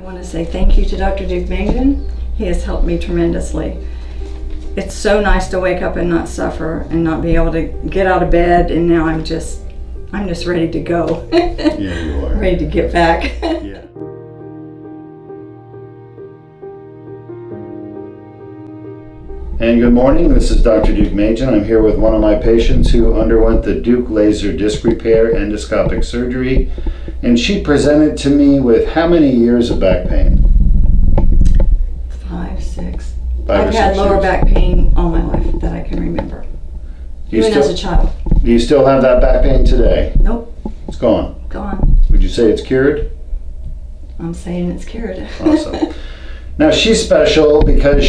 want to say thank you to Dr. Deuk. He has helped me tremendously. It's so nice to wake up and not suffer and not be able to get out of bed, and now I'm just ready to go. Yeah, you are. Ready to get back. Yeah. And good morning, this is Dr. Deuk. I'm here with one of my patients who underwent the Deuk laser disc repair endoscopic surgery, and she presented to me with how many years of back pain? 5, 6. 5 or I've had 6 lower years. back pain all my life that I can remember. Even as a child. Do you still have that back pain today? Nope, It's gone. gone. Would you say it's cured? I'm saying it's cured. Awesome. Now she's special because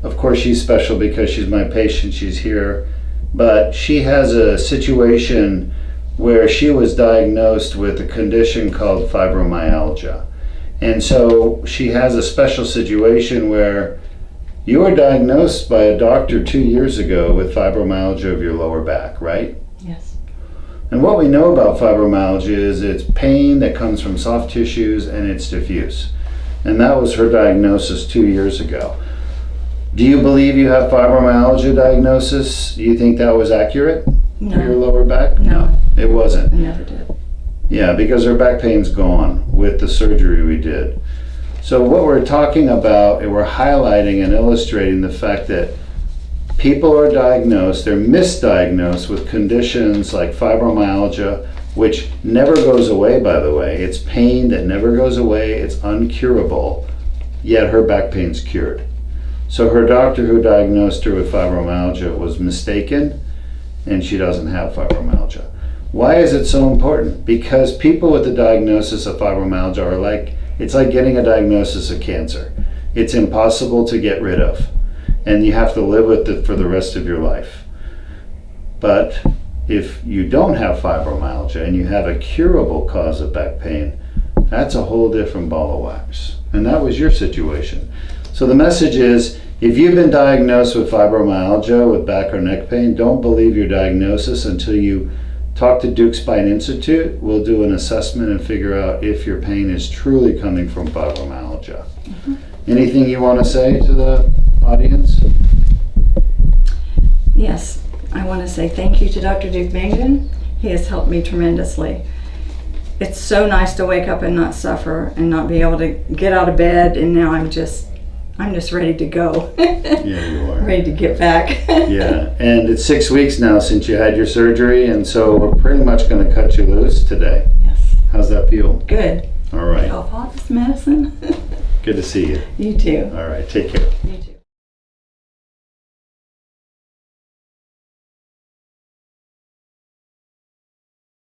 of course she's special because she's my patient, she's here, but she has a situation where she was diagnosed with a condition called fibromyalgia. And so she has a special situation where you were diagnosed by a doctor 2 years ago with fibromyalgia of your lower back, right? Yes. And what we know about fibromyalgia is it's pain that comes from soft tissues and it's diffuse. And that was her diagnosis 2 years ago. Do you believe you have fibromyalgia diagnosis? Do you think that was accurate for your No, lower back? no, It wasn't. I never did. Yeah, because her back pain's gone with the surgery we did. So what we're talking about, and we're highlighting and illustrating the fact that people are diagnosed, they're misdiagnosed with conditions like fibromyalgia, which never goes away, by the way. It's pain that never goes away, it's uncurable, yet her back pain's cured. So her doctor who diagnosed her with fibromyalgia was mistaken, and she doesn't have fibromyalgia. Why is it so important? Because people with the diagnosis of fibromyalgia are it's like getting a diagnosis of cancer. It's impossible to get rid of, and you have to live with it for the rest of your life. But if you don't have fibromyalgia and you have a curable cause of back pain, that's a whole different ball of wax. And that was your situation. So the message is, if you've been diagnosed with fibromyalgia, with back or neck pain, don't believe your diagnosis until you talk to Deuk Spine Institute. We'll do an assessment and figure out if your pain is truly coming from fibromyalgia. Mm-hmm. Anything you want to say to the audience? Yes, I want to say thank you to Dr. Deuk. He has helped me tremendously. It's so nice to wake up and not suffer and not be able to get out of bed, and now I'm just ready to go. Yeah, you are. Ready to get back. Yeah, and it's 6 weeks now since you had your surgery, and so we're pretty much going to cut you loose today. Yes. How's that feel? Good. All right. Off office medicine. Good to see you. You too. All right, take care. You too.